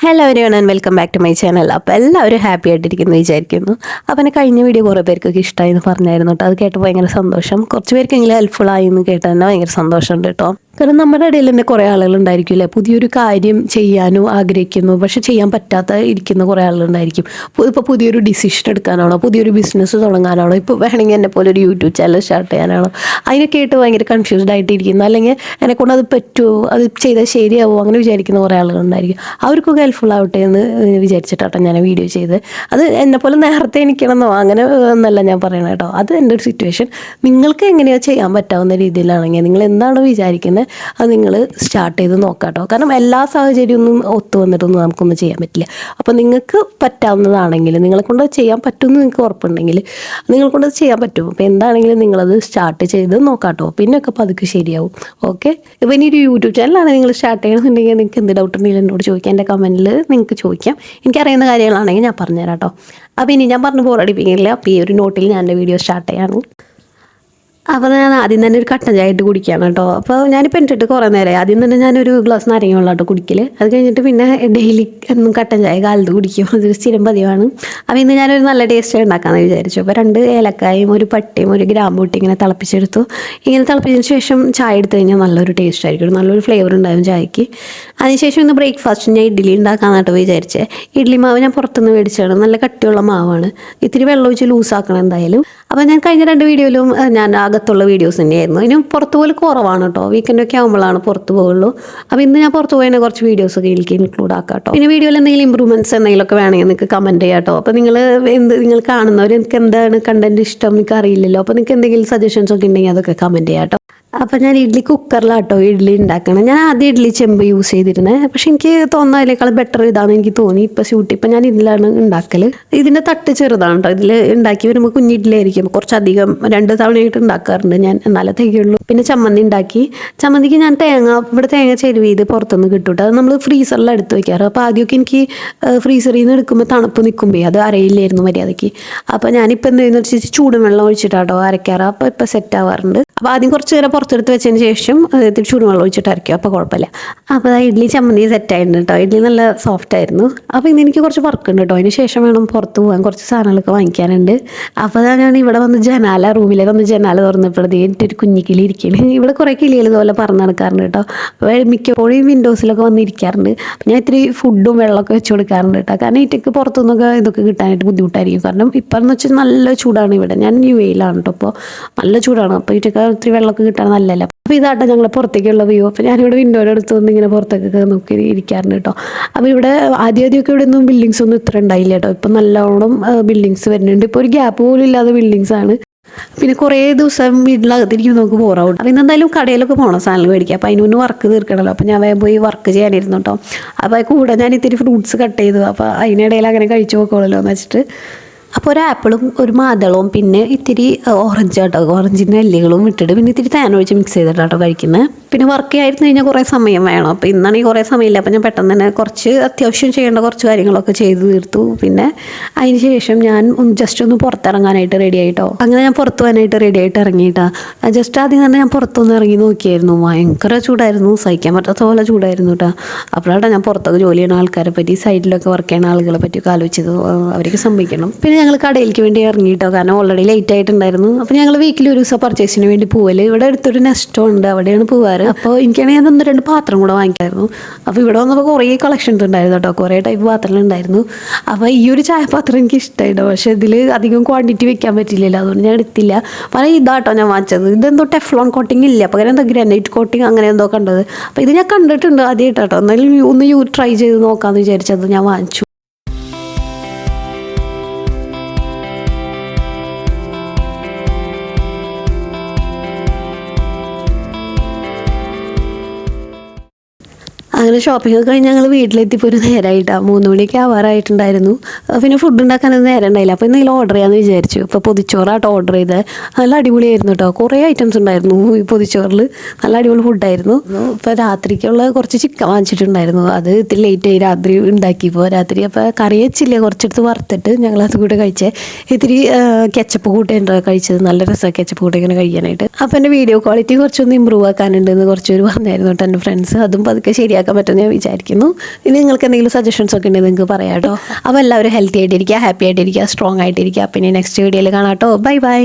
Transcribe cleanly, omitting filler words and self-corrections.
Hello everyone and welcome back to my channel. അപ്പോൾ എല്ലാവരും happy ആയിട്ടിരിക്കുന്നു വിചാരിക്കുന്നു. അപ്പോൾ എൻ്റെ കഴിഞ്ഞ വീഡിയോ കുറേ പേർക്കൊക്കെ ഇഷ്ടമായി എന്ന് പറഞ്ഞായിരുന്നു കേട്ടോ. അത് കേട്ട് ഭയങ്കര സന്തോഷം. കുറച്ച് പേർക്കെങ്കിലും ഹെൽപ്ഫുൾ ആയി എന്ന് കേട്ട് തന്നെ ഭയങ്കര സന്തോഷമുണ്ട് കേട്ടോ. കാരണം നമ്മുടെ ഇടയിൽ തന്നെ കുറേ ആളുകളുണ്ടായിരിക്കില്ലേ, പുതിയൊരു കാര്യം ചെയ്യാനോ ആഗ്രഹിക്കുന്നു പക്ഷെ ചെയ്യാൻ പറ്റാത്ത ഇരിക്കുന്ന കുറേ ആളുകളുണ്ടായിരിക്കും. ഇപ്പോൾ പുതിയൊരു ഡിസിഷൻ എടുക്കാനാണോ, പുതിയൊരു ബിസിനസ് തുടങ്ങാനാണോ, ഇപ്പോൾ വേണമെങ്കിൽ എന്നെ പോലെ ഒരു യൂട്യൂബ് ചാനൽ സ്റ്റാർട്ട് ചെയ്യാനാണോ, അതിനൊക്കെ ആയിട്ട് ഭയങ്കര കൺഫ്യൂസ്ഡ് ആയിട്ടിരിക്കുന്നു. അല്ലെങ്കിൽ എന്നെക്കൊണ്ട് അത് പറ്റുമോ, അത് ചെയ്താൽ ശരിയാവുമോ, അങ്ങനെ വിചാരിക്കുന്ന കുറേ ആളുകളുണ്ടായിരിക്കും. അവർക്കൊക്കെ ഹെൽപ്ഫുൾ ആവട്ടെ എന്ന് വിചാരിച്ചിട്ടാട്ടോ ഞാൻ വീഡിയോ ചെയ്ത്. അത് എന്നെപ്പോലെ നേരത്തെ എനിക്കണമെന്നോ അങ്ങനെ എന്നല്ല ഞാൻ പറയണത് കേട്ടോ. അത് എൻ്റെ ഒരു സിറ്റുവേഷൻ. നിങ്ങൾക്ക് എങ്ങനെയാണ് ചെയ്യാൻ പറ്റാവുന്ന രീതിയിലാണെങ്കിൽ നിങ്ങൾ എന്താണ് വിചാരിക്കുന്നത് അത് നിങ്ങൾ സ്റ്റാർട്ട് ചെയ്ത് നോക്കാം കേട്ടോ. കാരണം എല്ലാ സാഹചര്യമൊന്നും ഒത്തു വന്നിട്ടൊന്നും നമുക്കൊന്നും ചെയ്യാൻ പറ്റില്ല. അപ്പോൾ നിങ്ങൾക്ക് പറ്റാവുന്നതാണെങ്കിൽ, നിങ്ങളെക്കൊണ്ട് ചെയ്യാൻ പറ്റുമെന്ന് നിങ്ങൾക്ക് ഉറപ്പുണ്ടെങ്കിൽ നിങ്ങളെക്കൊണ്ട് ചെയ്യാൻ പറ്റും. അപ്പോൾ എന്താണെങ്കിലും നിങ്ങളത് സ്റ്റാർട്ട് ചെയ്ത് നോക്കാം കേട്ടോ. പിന്നെയൊക്കെ പതുക്കെ ശരിയാവും. ഓക്കെ. ഇപ്പോൾ ഇനി ഒരു യൂട്യൂബ് ചാനലാണ് നിങ്ങൾ സ്റ്റാർട്ട് ചെയ്യണമെന്നുണ്ടെങ്കിൽ നിങ്ങൾക്ക് എന്ത് ഡൗട്ട് ഉണ്ടെങ്കിലും എന്നോട് ചോദിക്കാം. എൻ്റെ കമൻറ്റിൽ നിങ്ങൾക്ക് ചോദിക്കാം. എനിക്കറിയുന്ന കാര്യങ്ങളാണെങ്കിൽ ഞാൻ പറഞ്ഞുതരാം കേട്ടോ. അപ്പോൾ ഇനി ഞാൻ പറഞ്ഞ് ബോറടിപ്പിക്കില്ല. അപ്പോൾ ഈ ഒരു നോട്ടിൽ ഞാൻ എൻ്റെ വീഡിയോ സ്റ്റാർട്ട് ചെയ്യാണ്. അപ്പോൾ ഞാൻ ആദ്യം തന്നെ ഒരു കട്ടൻ ചായ ഇട്ട് കുടിക്കുകയാണ് കേട്ടോ. അപ്പോൾ ഞാനിപ്പോൾ എന്നിട്ട് കുറേ നേരമായി. ആദ്യം തന്നെ ഞാനൊരു ഗ്ലാസ് നാരങ്ങ വെള്ളം കേട്ടോ കുടിക്കൽ. അത് കഴിഞ്ഞിട്ട് പിന്നെ ഡെയിലി എന്നും കട്ടൻ ചായ കാലത്ത് കുടിക്കും. അതൊരു സ്ഥിരം പതിവാണ്. അപ്പോൾ ഇന്ന് ഞാനൊരു നല്ല ടേസ്റ്റ് ഉണ്ടാക്കാമെന്ന് വിചാരിച്ചു. അപ്പോൾ 2 ഏലക്കായും ഒരു പട്ടയും ഒരു ഗ്രാമ്പൂ ഇട്ട് ഇങ്ങനെ തിളപ്പിച്ചെടുത്തു. ഇങ്ങനെ തിളപ്പിച്ചതിന് ശേഷം ചായ എടുത്തു കഴിഞ്ഞാൽ നല്ലൊരു ടേസ്റ്റ് ആയിരിക്കും, നല്ലൊരു ഫ്ലേവർ ഉണ്ടാവും ചായക്ക്. അതിനുശേഷം ഇന്ന് ബ്രേക്ക്ഫാസ്റ്റ് ഞാൻ ഇഡ്ഡലി ഉണ്ടാക്കാമെന്നാട്ടോ വിചാരിച്ചത്. ഇഡ്ഡലി മാവ് ഞാൻ പുറത്തുനിന്ന് മേടിച്ചാണ്. നല്ല കട്ടിയുള്ള മാവാണ്. ഇത്തിരി വെള്ളം ഒഴിച്ച് ലൂസാക്കണം എന്തായാലും. അപ്പോൾ ഞാൻ കഴിഞ്ഞ 2 വീഡിയോയിലും ഞാൻ അകത്തുള്ള വീഡിയോസ് തന്നെയായിരുന്നു. ഇനി പുറത്ത് പോലും കുറവാണ് കേട്ടോ. വീക്കെൻഡൊക്കെ ആകുമ്പോഴാണ് പുറത്ത് പോകുള്ളൂ. അപ്പോൾ ഇന്ന് ഞാൻ പുറത്ത് പോയതിനെ കുറച്ച് വീഡിയോസൊക്കെ എനിക്ക് ഇൻക്ലൂഡ് ആക്കാം കേട്ടോ. പിന്നെ വീഡിയോയിൽ എന്തെങ്കിലും ഇമ്പ്രൂവ്മെൻറ്റ്സ് എന്തെങ്കിലുമൊക്കെ വേണമെങ്കിൽ നിങ്ങൾക്ക് കമൻറ്റ് ചെയ്യാം കേട്ടോ. അപ്പോൾ നിങ്ങൾ കാണുന്നവർ നിങ്ങൾക്ക് എന്താണ് കണ്ടൻറ്റ് ഇഷ്ടം നിങ്ങൾക്ക് അറിയില്ലല്ലോ. അപ്പോൾ നിങ്ങൾക്ക് എന്തെങ്കിലും സജഷൻസ് ഒക്കെ ഉണ്ടെങ്കിൽ അതൊക്കെ കമൻറ്റ് ചെയ്യാം കേട്ടോ. അപ്പോൾ ഞാൻ ഇഡ്ഡലി കുക്കറിലാട്ടോ ഇഡ്ഡലി ഉണ്ടാക്കണം. ഞാൻ ആദ്യം ഇഡ്ഡലി ചെമ്പ് യൂസ് ചെയ്തിരുന്നത്. പക്ഷെ എനിക്ക് തോന്നുന്നത് അതിനേക്കാൾ ബെറ്റർ ഇതാണെന്ന് എനിക്ക് തോന്നി. ഇപ്പം ഞാൻ ഇതിലാണ് ഉണ്ടാക്കൽ. ഇതിൻ്റെ തട്ട് ചെറുതാണ് കേട്ടോ. ഇതിൽ ഉണ്ടാക്കി വരുമ്പോൾ കുഞ്ഞ് ഇഡ്ഡലി ആയിരിക്കും. കുറച്ചധികം 2 തവണയായിട്ട് ഉണ്ടാക്കാറുണ്ട് ഞാൻ, എന്നാലേ തികയുള്ളൂ. പിന്നെ ചമ്മന്തി ഉണ്ടാക്കി. ചമ്മന്തിക്ക് ഞാൻ ഇവിടെ തേങ്ങ ചെരുവ് ചെയ്ത് പുറത്തുനിന്ന് കിട്ടും. അത് നമ്മൾ ഫ്രീസറിൽ എടുത്ത് വയ്ക്കാറ്. അപ്പോൾ ആദ്യമൊക്കെ എനിക്ക് ഫ്രീസറിൽ നിന്ന് എടുക്കുമ്പോൾ തണുപ്പ് നിൽക്കുമ്പോൾ അത് അറിയില്ലായിരുന്നു മര്യാദയ്ക്ക്. അപ്പോൾ ഞാനിപ്പോൾ എന്തെന്ന് വെച്ചാൽ ചൂടുവെള്ളം ഒഴിച്ചിട്ടാട്ടോ അരയ്ക്കാറ്. അപ്പോൾ ഇപ്പോൾ സെറ്റ് ആവാറുണ്ട്. അപ്പോൾ ആദ്യം കുറച്ച് നേരം പുറത്തെടുത്ത് വെച്ചതിന് ശേഷം ഇത്തിരി ചൂടുവെള്ളം ഒഴിച്ചിട്ട് അരയ്ക്കും. അപ്പോൾ കുഴപ്പമില്ല. അപ്പോൾ ഇഡ്ഡലി ചമ്മന്തി സെറ്റായിട്ടുണ്ട് കേട്ടോ. ഇഡ്ഡലി നല്ല സോഫ്റ്റ് ആയിരുന്നു. അപ്പോൾ ഇന്ന് എനിക്ക് കുറച്ച് വർക്ക് ഉണ്ട് കേട്ടോ. അതിന് ശേഷം വേണം പുറത്ത് പോകാൻ, കുറച്ച് സാധനങ്ങളൊക്കെ വാങ്ങിക്കാനുണ്ട്. അപ്പോൾ ഞാൻ ഇവിടെ വന്ന് റൂമിലെ വന്ന് ജനാല തുറന്നപ്പോഴത്തേ ഒരു കുഞ്ഞിക്കിളി ഇരിക്കുകയാണ്. ഇവിടെ കുറേ കിളികൾ ഇതുപോലെ പറന്ന് നടക്കാറുണ്ട് കേട്ടോ. അപ്പോൾ മിക്കപ്പോഴും വിൻഡോസിലൊക്കെ വന്നിരിക്കാറുണ്ട്. അപ്പോൾ ഞാൻ ഇത്തിരി ഫുഡും വെള്ളമൊക്കെ വെച്ച് കൊടുക്കാറുണ്ട് കേട്ടോ. കാരണം ഇറ്റക്ക് പുറത്തുനിന്നൊക്കെ ഇതൊക്കെ കിട്ടാനായിട്ട് ബുദ്ധിമുട്ടായിരിക്കും. കാരണം ഇപ്പം എന്ന് വെച്ചാൽ നല്ല ചൂടാണ് ഇവിടെ. ഞാൻ UAE-ലാണ് കേട്ടോ. അപ്പോൾ നല്ല ചൂടാണ്. അപ്പോൾ ഇറ്റക്ക് ഇത്തിരി വെള്ളമൊക്കെ കിട്ടാൻ നല്ലതല്ല. അപ്പോൾ ഇതാട്ടോ ഞങ്ങളെ പുറത്തേക്കുള്ള വ്യൂ. അപ്പോൾ ഞാനിവിടെ വിൻഡോയുടെ അടുത്ത് വന്ന് ഇങ്ങനെ പുറത്തേക്കൊക്കെ നോക്കി ഇരിക്കാറുണ്ട് കേട്ടോ. അപ്പോൾ ഇവിടെ ആദ്യമൊക്കെ ഇവിടെ ഒന്നും ബിൽഡിങ്സ് ഒന്നും ഇത്ര ഉണ്ടായില്ല കേട്ടോ. ഇപ്പം നല്ലോണം ബിൽഡിങ്സ് വരുന്നുണ്ട്. ഇപ്പോൾ ഒരു ഗ്യാപ്പ് പോലും ഇല്ലാതെ ബിൽഡിങ്സ് ആണ്. പിന്നെ കുറേ ദിവസം വീട്ടിലകത്തിരിക്കും നമുക്ക് ബോറാവും. അപ്പോൾ ഇന്നെന്തായാലും കടയിലൊക്കെ പോകണം സാധനങ്ങൾ മേടിക്കുക. അപ്പോൾ അതിന് മുന്നേ വർക്ക് തീർക്കണമല്ലോ. അപ്പോൾ ഞാൻ വേഗം പോയി വർക്ക് ചെയ്യാനിരുന്നു കേട്ടോ. അപ്പോൾ കൂടെ ഞാൻ ഇത്തിരി ഫ്രൂട്ട്സ് കട്ട് ചെയ്തു. അപ്പോൾ അതിനിടയിൽ അങ്ങനെ കഴിച്ചു നോക്കണമല്ലോ എന്ന് വെച്ചിട്ട്. അപ്പോൾ ഒരു ആപ്പിളും ഒരു മാതളവും പിന്നെ ഇത്തിരി ഓറഞ്ച് കേട്ടോ, ഓറഞ്ചിൻ്റെ എല്ലുകളും ഇട്ടിട്ട് പിന്നെ ഇത്തിരി തേൻ ഒഴിച്ച് മിക്സ് ചെയ്തിട്ടാട്ടോ കഴിക്കുന്നത്. പിന്നെ വർക്ക് ചെയ്യായിരുന്നു കഴിഞ്ഞാൽ കുറേ സമയം വേണം. അപ്പോൾ ഇന്നാണെങ്കിൽ കുറേ സമയമില്ല. അപ്പോൾ ഞാൻ പെട്ടെന്ന് തന്നെ കുറച്ച് അത്യാവശ്യം ചെയ്യേണ്ട കുറച്ച് കാര്യങ്ങളൊക്കെ ചെയ്ത് തീർത്തു. പിന്നെ അതിന് ശേഷം ഞാൻ ജസ്റ്റ് ഒന്ന് പുറത്തിറങ്ങാനായിട്ട് റെഡി ആയിട്ടോ. അങ്ങനെ ഞാൻ പുറത്ത് പോകാനായിട്ട് റെഡി ആയിട്ട് ഇറങ്ങിയിട്ടാ. ജസ്റ്റ് ആദ്യം തന്നെ ഞാൻ പുറത്തൊന്ന് ഇറങ്ങി നോക്കിയായിരുന്നു. ഭയങ്കര ചൂടായിരുന്നു, സഹിക്കാൻ പറ്റാത്ത പോലെ ചൂടായിരുന്നു കേട്ടോ. അപ്പോഴാണ് ഞാൻ പുറത്തൊക്കെ ജോലി ചെയ്യുന്ന ആൾക്കാരെ പറ്റി, സൈഡിലൊക്കെ വർക്ക് ചെയ്യുന്ന ആളുകളെ പറ്റിയൊക്കെ ആലോചിച്ചത്. അവർക്ക് സംഭവിക്കണം. പിന്നെ ഞങ്ങൾ കടയിലേക്ക് വേണ്ടി ഇറങ്ങിയിട്ടോ. കാരണം ഓൾറെഡി ലേറ്റ് ആയിട്ടുണ്ടായിരുന്നു. അപ്പോൾ ഞങ്ങൾ വീക്കിലി ഒരു ദിവസം പർച്ചേസിന് വേണ്ടി പോവല്. ഇവിടെ അടുത്തൊരു നെസ്റ്റോ ഉണ്ട്, അവിടെയാണ് പോവാറ്. അപ്പോൾ എനിക്കാണെങ്കിൽ ഞാൻ 1-2 പാത്രം കൂടെ വാങ്ങിക്കായിരുന്നു. അപ്പോൾ ഇവിടെ വന്നപ്പോൾ കുറേ കളക്ഷൻസ് ഉണ്ടായിരുന്നു കേട്ടോ. കുറേ ടൈപ്പ് പാത്രങ്ങൾ ഉണ്ടായിരുന്നു. അപ്പോൾ ഈ ഒരു ചായപാത്രം എനിക്ക് ഇഷ്ടമായിട്ടോ. പക്ഷേ ഇതിൽ അധികം ക്വാണ്ടിറ്റി വെക്കാൻ പറ്റില്ലല്ലോ, അതുകൊണ്ട് ഞാൻ എടുത്തില്ല. അപ്പോൾ ഇതാട്ടോ ഞാൻ വാങ്ങിച്ചത്. ഇതെന്തോ ടെഫ്ലോൺ കോട്ടിങ് ഇല്ല, പകരം എന്താ ഗ്രാനൈറ്റ് കോട്ടിങ് അങ്ങനെ എന്തോ കണ്ടത്. അപ്പോൾ ഇത് ഞാൻ കണ്ടിട്ടുണ്ട് ആദ്യമായിട്ടോ. എന്നാലും ഒന്ന് ട്രൈ ചെയ്ത് നോക്കാമെന്ന് വിചാരിച്ചത് ഞാൻ വാങ്ങിച്ചു. അങ്ങനെ ഷോപ്പിംഗ് ഒക്കെ കഴിഞ്ഞ് ഞങ്ങൾ വീട്ടിലെത്തിപ്പോൾ ഒരു നേരമായിട്ടാണ്. 3 മണിയൊക്കെ ആവാറായിട്ടുണ്ടായിരുന്നു. പിന്നെ ഫുഡ് ഉണ്ടാക്കാനൊന്നും നേരം ഉണ്ടായില്ല. അപ്പോൾ എന്തെങ്കിലും ഓർഡർ ചെയ്യാമെന്ന് വിചാരിച്ചു. ഇപ്പോൾ പൊതിച്ചോറാട്ടോ ഓർഡർ ചെയ്തത്. നല്ല അടിപൊളിയായിരുന്നു കേട്ടോ. കുറേ ഐറ്റംസ് ഉണ്ടായിരുന്നു ഈ പൊതിച്ചോറിൽ. നല്ല അടിപൊളി ഫുഡായിരുന്നു. ഇപ്പോൾ രാത്രിക്കുള്ള കുറച്ച് ചിക്കൻ വാങ്ങിച്ചിട്ടുണ്ടായിരുന്നു. അത് ഇത്തിരി ലേറ്റായി രാത്രി ഉണ്ടാക്കിയപ്പോൾ രാത്രി. അപ്പോൾ കറി വെച്ചില്ല, കുറച്ചെടുത്ത് വറുത്തിട്ട് ഞങ്ങളത് കൂടെ കഴിച്ചേ. ഇത്തിരി കെച്ചപ്പ് കൂട്ടിയാണ് കഴിച്ചത്. നല്ല രസമാണ് കെച്ചപ്പ് കൂട്ടി ഇങ്ങനെ കഴിക്കാനായിട്ട്. അപ്പോൾ എൻ്റെ വീഡിയോ ക്വാളിറ്റി കുറച്ചൊന്ന് ഇമ്പ്രൂവ് ആക്കാനുണ്ടെന്ന് കുറച്ച് പേര് പറഞ്ഞായിരുന്നു കേട്ടോ എൻ്റെ ഫ്രണ്ട്സ്. അതും പതുക്കെ ശരിയാക്കാൻ മനസ്സിലാക്കാൻ പറ്റുമെന്ന് ഞാൻ വിചാരിക്കുന്നു. ഇനി നിങ്ങൾക്ക് എന്തെങ്കിലും സജഷൻസ് ഒക്കെ ഉണ്ടെങ്കിൽ നിങ്ങൾക്ക് പറയാം കേട്ടോ. അപ്പോൾ എല്ലാവരും ഹെൽത്തി ആയിട്ടിരിക്കുക, ഹാപ്പി ആയിട്ടിരിക്കുക, സ്ട്രോങ് ആയിട്ടിരിക്കുക. പിന്നെ നെക്സ്റ്റ് വീഡിയോയിൽ കാണാം കേട്ടോ. Bye bye.